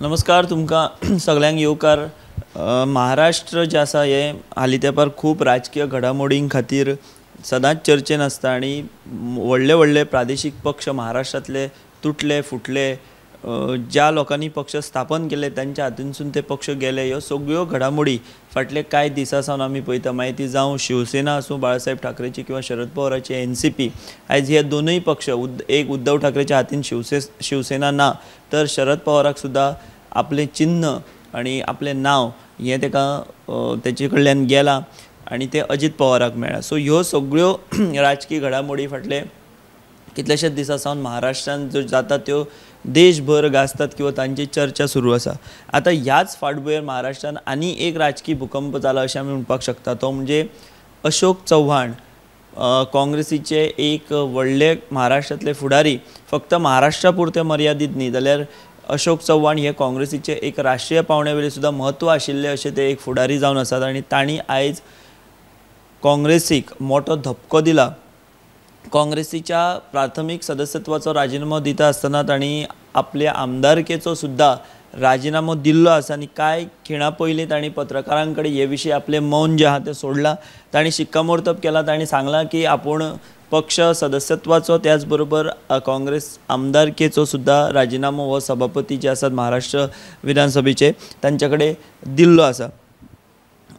नमस्कार तुमकां सगळ्यांक येवकार। महाराष्ट्र जे आसा हे हालीं तेंपार खूब राजकीय घडामोडीं खातीर सदांच चर्चेन आसता आनी व्हडले व्हडले प्रादेशीक पक्ष महाराष्ट्रांतले तुटले फुटले, ज्या लोकांनी पक्ष स्थापन केले तांच्या हातूंतसून ते पक्ष गेले, ह्यो सगळ्यो घडामोडी फाटले कांय दिसा सावन आमी पळयता। मागीर ती जावं शिवसेना आसूं बाळासाहेब ठाकरेची किंवा शरद पवाराची एनसीपी। आयज हे दोनूय पक्ष, एक उद्धव ठाकरेच्या हातीन शिवसेना ना, तर शरद पवाराक सुद्दां आपलें चिन्ह आनी आपलें नांव हें तेचे कडल्यान गेलां आनी तें अजित पवाराक मेळ्ळां। सो ह्यो सगळ्यो राजकीय घडामोडी फाटले कितलेशेच दिसा सावन महाराष्ट्रांत ज्यो जाता त्यो देशभर गाजतात किंवा तांची चर्चा सुरू आसा। आतां ह्याच फाटभुंयेर महाराष्ट्रांत आनी एक राजकीय भूकंप जाला अशें आमी म्हणपाक शकता, तो म्हणजे अशोक चव्हाण, काँग्रेसीचे एक व्हडले महाराष्ट्रांतले फुडारी। फक्त महाराष्ट्रा पुरते मर्यादीत न्ही, जाल्यार अशोक चव्हाण हे काँग्रेसीचे एक राष्ट्रीय पावंड्यावेले सुद्दां म्हत्व आशिल्ले अशे ते एक फुडारी जावन आसात आनी तांणी आयज काँग्रेसीक मोठो धपको दिला। काँग्रेसीच्या प्राथमीक सदस्यत्वाचो राजिनामो दिता आसतना तांणी आपल्या आमदारकेचो सुद्दां राजिनामो दिल्लो आसा आनी कांय खिणा पयलीं तांणी पत्रकारां कडेन हे विशीं आपलें मौन जें आहा तें सोडलां। तांणी शिक्कामोर्तब केलां, तांणी सांगलां की आपूण पक्ष सदस्यत्वाचो त्याच बरोबर काँग्रेस आमदारकेचो सुद्दां राजिनामो हो सभापती जे आसात महाराष्ट्र विधानसभेचे तांचे कडेन दिल्लो आसा।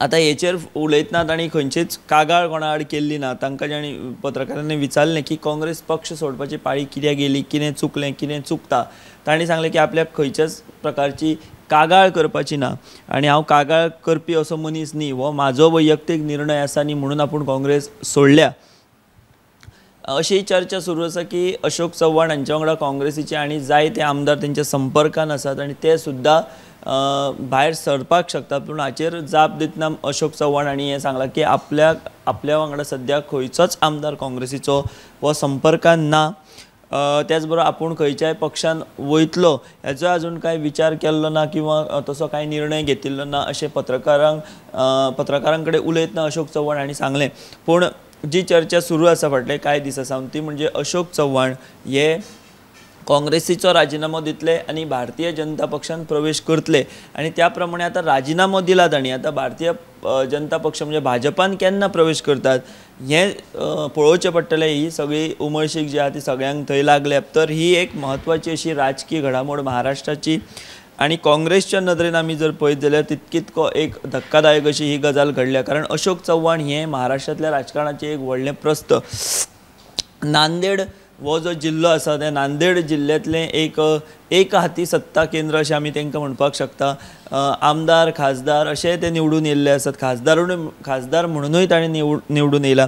आतां हेचेर उलयतना तांणी खंयचीच कागाळ कोणा आड केल्ली ना। तांकां जेणी पत्रकारांनी विचारलें की काँग्रेस पक्ष सोडपाची पाळी कित्याक येयली, कितें चुकलें, कितें चुकता, तांणी सांगलें की आपल्याक खंयच्याच प्रकारची कागाळ करपाची ना आनी हांव कागाळ करपी असो मनीस न्ही, हो म्हाजो वैयक्तीक निर्णय आसा न्ही, म्हणून आपूण काँग्रेस सोडल्या अशी चर्चा सुरू आसा की अशोक चव्हाण हांच्या वांगडा काँग्रेसीचे आनी जायते आमदार तेंच्या संपर्कान आसात आनी ते सुद्दां भायर सरपाक शकतात। पूण हाचेर जाप दितना अशोक चव्हाण हांणी हें सांगलां की आपल्या वांगडा सद्याक खंयचोच आमदार काँग्रेसीचो हो संपर्कान ना, त्याच बरोबर आपूण खंयच्याय पक्षान वयतलो हेचो आजून कांय विचार केल्लो ना किंवा तसो कांय निर्णय घेतिल्लो ना अशें पत्रकारां कडेन उलयतना अशोक चव्हाण हांणी सांगलें। पूण जी चर्चा सुरू आसा फाटले कांय दिसा सावन ती म्हणजे अशोक चव्हाण हे काँग्रेसीचो राजिनामो दितले आनी भारतीय जनता पक्षान प्रवेश करतले आनी त्या प्रमाणे आतां राजिनामो दिला तांणी। आतां भारतीय जनता पक्ष म्हणजे भाजपान केन्ना प्रवेश करतात हें पळोवचें पडटलें। ही सगळी उमळशीक जी आहा ती सगळ्यांक थंय लागल्या, तर ही एक म्हत्वाची अशी राजकीय घडामोड महाराष्ट्राची आनी काँग्रेसच्या नदरेन आमी जर पळयत जाल्यार तितकीच एक धक्कादायक अशी ही गजाल घडल्या। कारण अशोक चव्हाण हे महाराष्ट्रांतल्या राजकारणाचें एक व्हडलें प्रस्त। नांदेड हो जो जिल्लो आसा त्या नांदेड जिल्ल्यांतलें एक हाती सत्ता केंद्र अशें आमी तांकां म्हणपाक शकता। आमदार खासदार अशे ते निवडून येयल्ले आसात, खासदार म्हणूनय ताणें निवडून येयला।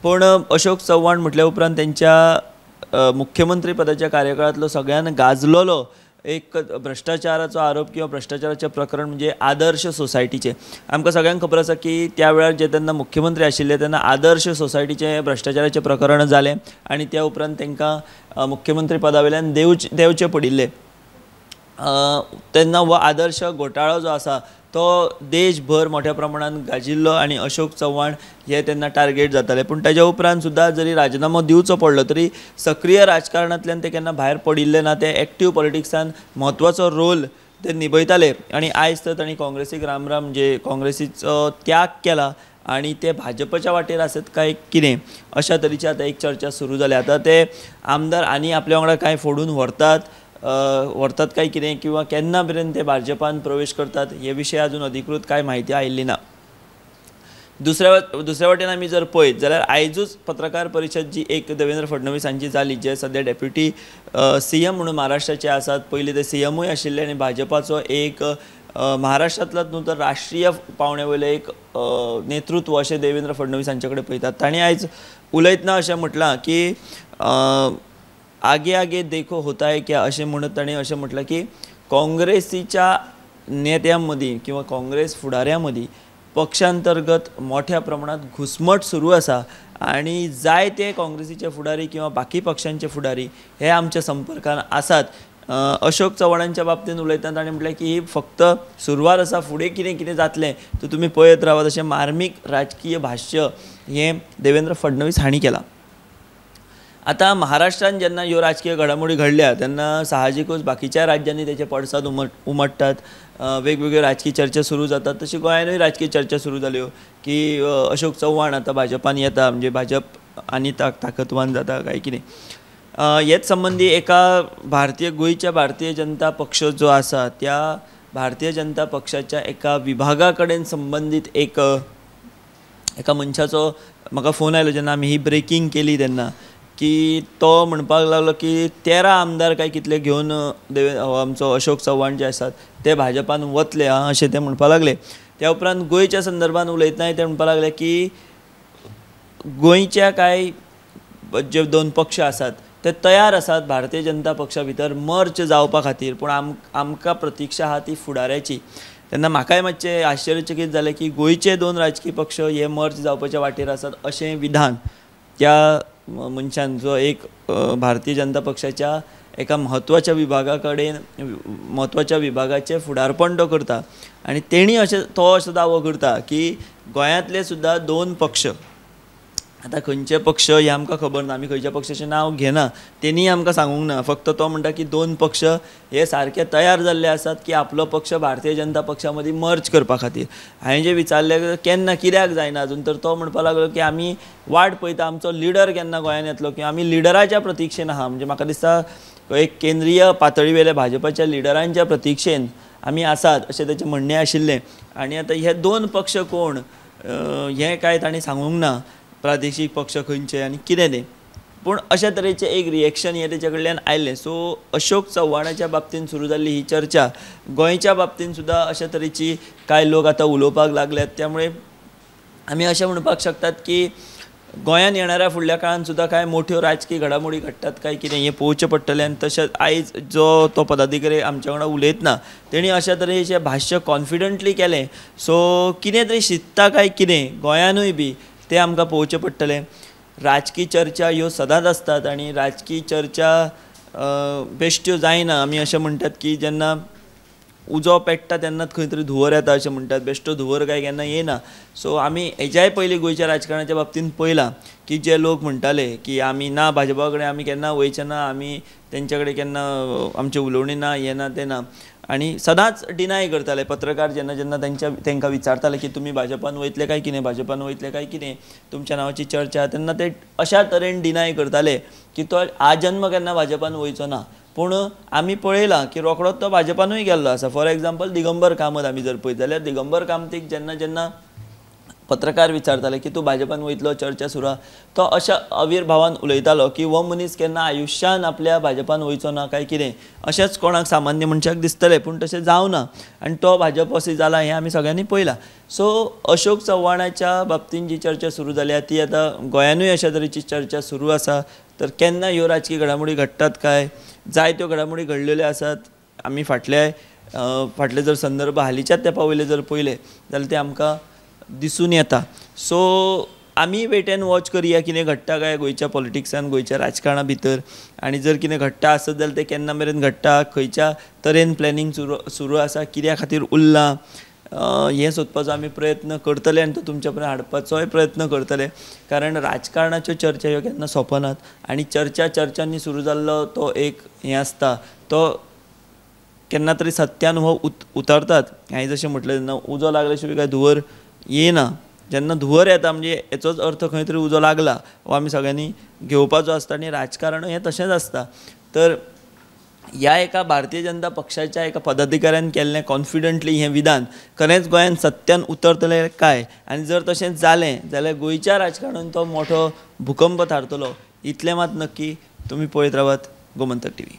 पूण अशोक चव्हाण म्हटल्या उपरांत तेंच्या मुख्यमंत्री पदाच्या कार्यकाळांतलो सगळ्यान गाजलोलो एक भ्रष्टाचाराचो आरोप किंवा भ्रष्टाचाराचें प्रकरण म्हणजे आदर्श सोसायटीचें। आमकां सगळ्यांक खबर आसा की त्या वेळार जे तेन्ना मुख्यमंत्री आशिल्ले तेन्ना आदर्श सोसायटीचें भ्रष्टाचाराचें प्रकरण जालें आनी त्या उपरांत तांकां मुख्यमंत्री पदा वयल्यान देंवचें पडिल्लें। तेन्ना हो आदर्श घोटाळो जो आसा तो देशभर मोठ्या प्रमाणांत गाजिल्लो आनी अशोक चव्हाण हे तेन्ना टार्गेट जाताले। पूण ताच्या उपरांत सुद्दां जरी राजिनामो दिवचो पडलो तरी सक्रीय राजकारणांतल्यान ते केन्ना भायर पडिल्ले ना। ते एक्टीव पॉलिटिक्सान म्हत्वाचो रोल ते निभयताले आनी आयज तर तांणी काँग्रेसीक राम म्हणजे काँग्रेसीचो त्याग केला आनी ते भाजपच्या वाटेर आसत काय कितें अशा तरेची आतां एक चर्चा सुरू जाल्या। आतां ते आमदार आनी आपल्या वांगडा कांय फोडून व्हरतात काय कितें किंवा केन्ना मेरेन ते भाजपान प्रवेश करतात हे विशयी अजून अधिकृत कांय म्हायती आयिल्ली ना। दुसऱ्या वाटेन आमी जर पळयत जाल्यार आयजूच पत्रकार परिशद जी एक देवेंद्र फडणवीस हांची जाली, जे सद्या डेप्युटी सीएम म्हणून महाराष्ट्राचे आसात। पयलीं ते सीएमूय आशिल्ले आनी भाजपाचो एक महाराष्ट्रांतलोच न्हू तर राष्ट्रीय पावंड्यावयले एक नेतृत्व अशें देवेंद्र फडणवीस हांचे कडेन पळयतात। तांणी आयज उलयतना अशें म्हटलां की आगे आगे देखो होता है क्या अशें म्हणत ताणें अशें म्हटलां की काँग्रेसीच्या नेत्यां मदीं किंवा काँग्रेस फुडाऱ्यां मदीं पक्षांतर्गत मोठ्या प्रमाणात घुसमट सुरू आसा आनी जायते काँग्रेसीचे फुडारी किंवा बाकी पक्षांचे फुडारी हे आमच्या संपर्कान आसात। अशोक चव्हाणांच्या बाबतींत उलयतना ताणें म्हटलें की ही फक्त सुरवात आसा, फुडें कितें कितें जातलें तें तुमी पळयत रावात अशें मार्मीक राजकीय भाश्य हें देवेंद्र फडणवीस हांणी केलां। आता महाराष्ट्रात जेन्ना ह्यो राजकीय घडामोडी घडल्या तेन्ना साहजिकूच बाकीच्या राज्यांनी तेचे पडसाद उमटतात. वेगवेगळ्यो राजकीय चर्चा सुरू जातात. तशी गोंयानूय राजकीय चर्चा सुरू जाल्यो की अशोक चव्हाण आता भाजपान येता, म्हणजे भाजप आनी ताकदवान जाता काय कितें. हेच संबंधी एका गोंयच्या भारतीय जनता पक्ष जो आसा त्या भारतीय जनता पक्षाच्या एका विभागा कडेन संबंदीत एका मनशाचो म्हाका फोन आयलो जेन्ना आमी ही ब्रेकींग केली तेन्ना, की तो म्हणपाक लागलो की 13 आमदार काय कितले घेवन आमचो अशोक चव्हाण जे आसात ते भाजपान वतले अशें ते म्हणपाक लागले. त्या उपरांत गोंयच्या संदर्भान उलयतना ते म्हणपाक लागले की गोंयच्या कांय जे 2 पक्ष आसात ते तयार आसात भारतीय जनता पक्षा भितर मर्ज जावपा खातीर, पूण आमकां प्रतीक्षा आहा ती फुडाऱ्याची. तेन्ना म्हाकाय मातशें आश्चर्यचकीत जालें की गोंयचे 2 राजकीय पक्ष हे मर्ज जावपाच्या वाटेर आसात अशें विधान त्या मनशान, जो एक भारतीय जनता पक्षाच्या एका म्हत्वाच्या विभागा कडेन म्हत्वाच्या विभागाचें फुडारपण तो करता. आनी तेणी तो असो दावो करता की गोंयांतले सुद्दां 2 पक्ष, आतां खंयचे पक्ष हे आमकां खबर ना, आमी खंयच्या पक्षाचें नांव घेना, तेणी आमकां सांगूंक ना. फक्त तो म्हणटा की 2 पक्ष हे सारके तयार जाल्ले आसात की आपलो पक्ष भारतीय जनता पक्षा मदीं मर्ज करपा खातीर. हांवें जे विचारलें केन्ना कित्याक जायना अजून, तर तो म्हणपाक लागलो की आमी वाट पळयता, आमचो लिडर केन्ना गोंयांत येतलो, की आमी लिडराच्या प्रतीक्षेन आहा. म्हणजे म्हाका दिसता एक केंद्रीय पातळी वयल्या भाजपाच्या लिडरांच्या प्रतीक्षेन आमी आसात अशें तेचें म्हणणें आशिल्लें. आनी आतां हे 2 पक्ष कोण हें कांय तांणी सांगूंक ना, प्रादेशीक पक्ष खंयचे आनी कितें तें. पूण अशा तरेचें एक रिएक्शन हें तेचे कडल्यान आयलें. सो अशोक चव्हाणाच्या बाबतींत सुरू जाल्ली ही चर्चा गोंयच्या बाबतींत सुद्दां अशा तरेची कांय लोक आतां उलोवपाक लागल्यात. त्यामुळे आमी अशें म्हणपाक शकतात की गोंयांत येणाऱ्या फुडल्या काळांत सुद्दां कांय मोठ्यो राजकीय घडामोडी घडटात काय कितें हें पळोवचें पडटलें. आनी तशेंच आयज जो तो पदाधिकारी आमच्या वांगडा उलयतना तेणी अशा तरेचें भाश्य कॉन्फिडंटली केलें. सो कितें तरी शिकता काय कितें गोंयानूय बी तें आमकां पळोवचें पडटलें. राजकीय चर्चा ह्यो सदांच आसतात आनी राजकीय चर्चा बेश्ट्यो जायना. आमी अशें म्हणटात की जेन्ना उजो पेट्टा तेन्नाच खंय तरी धुंवर येता अशें म्हणटात, बेश्टो धुंवर काय केन्ना येना. सो आमी हेज्याय पयलीं गोंयच्या राजकारणाच्या बाबतींत पळयलां की जे लोक म्हणटाले की आमी ना भाजपा कडेन आमी केन्ना वयचे ना, आमी तेंच्या कडेन केन्ना आमची उलोवणी ना, हें ना तें ना, आनी सदांच डिनाय करताले. पत्रकार जेन्ना तांकां विचारताले की तुमी भाजपान वयतले काय कितें, भाजपान वयतले काय कितें, तुमच्या नांवाची चर्चा, तेन्ना ते अशा तरेन डिनाय करताले की तो आजन्म केन्ना भाजपान वयचो ना. पूण आमी पळयलां की रोखडोच तो भाजपानूय गेल्लो आसा. फॉर एग्जाम्पल दिगंबर कामत आमी जर पळयत जाल्यार दिगंबर कामतीक जेन्ना पत्रकार विचारताले की तूं भाजपान वयतलो, चर्चा सुरू आहा, तो अशा अविर्भावान उलयतालो की हो मनीस केन्ना आयुश्यान आपल्या भाजपान वयचो ना काय कितें अशेंच कोणाक सामान्य मनशाक दिसतलें. पूण तशें जावना आनी तो भाजपवासी जाला हें आमी सगळ्यांनी पळयलां. सो अशोक चव्हाणाच्या बाबतींत जी चर्चा सुरू जाल्या ती आतां गोंयानूय अशा तरेची चर्चा सुरू आसा. तर केन्ना ह्यो राजकीय घडामोडी घडटात काय, जायत्यो घडामोडी घडलेल्यो आसात. आमी फाटले जर संदर्भ हालींच्याच तेंपा वयले जर पळयले जाल्यार ते आमकां दिसून येता. सो आमी वेट एंड वॉच करया कितें घडटा काय गोंयच्या पॉलिटिक्सान, गोंयच्या राजकारणा भितर. आनी जर कितें घडटा आसत जाल्यार तें केन्ना मेरेन घडटा, खंयच्या तरेन प्लॅनिंग सुरू आसा, कित्या खातीर उरलां, हें सोदपाचो आमी प्रयत्न करतले आनी तो तुमच्या पर्यंत हाडपाचोय प्रयत्न करतले. कारण राजकारणाच्यो चर्चा ह्यो केन्ना सोंपनात आनी चर्चांनी सुरू जाल्लो तो एक हें आसता तो केन्ना तरी सत्यान हो उतरतात. हांवें जशें म्हटलें तेन्ना उजो लागले शिवाय काय धुंवर येना. जेन्ना धुंवर येता म्हणजे हेचोच अर्थ खंय तरी उजो लागला हो आमी सगळ्यांनी घेवपाचो आसता. आनी राजकारण हें तशेंच आसता. तर ह्या एका भारतीय जनता पक्षाच्या एका पदाधिकाऱ्यान केल्लें कॉन्फिडंटली हें विधान खरेंच गोंयांत सत्यान उतरतलें काय, आनी जर तशें जालें जाल्यार गोंयच्या राजकारणांत तो मोठो भुकंप थारतलो. इतलें मात नक्की. तुमी पळयत रावात गोमंतक टीव्ही.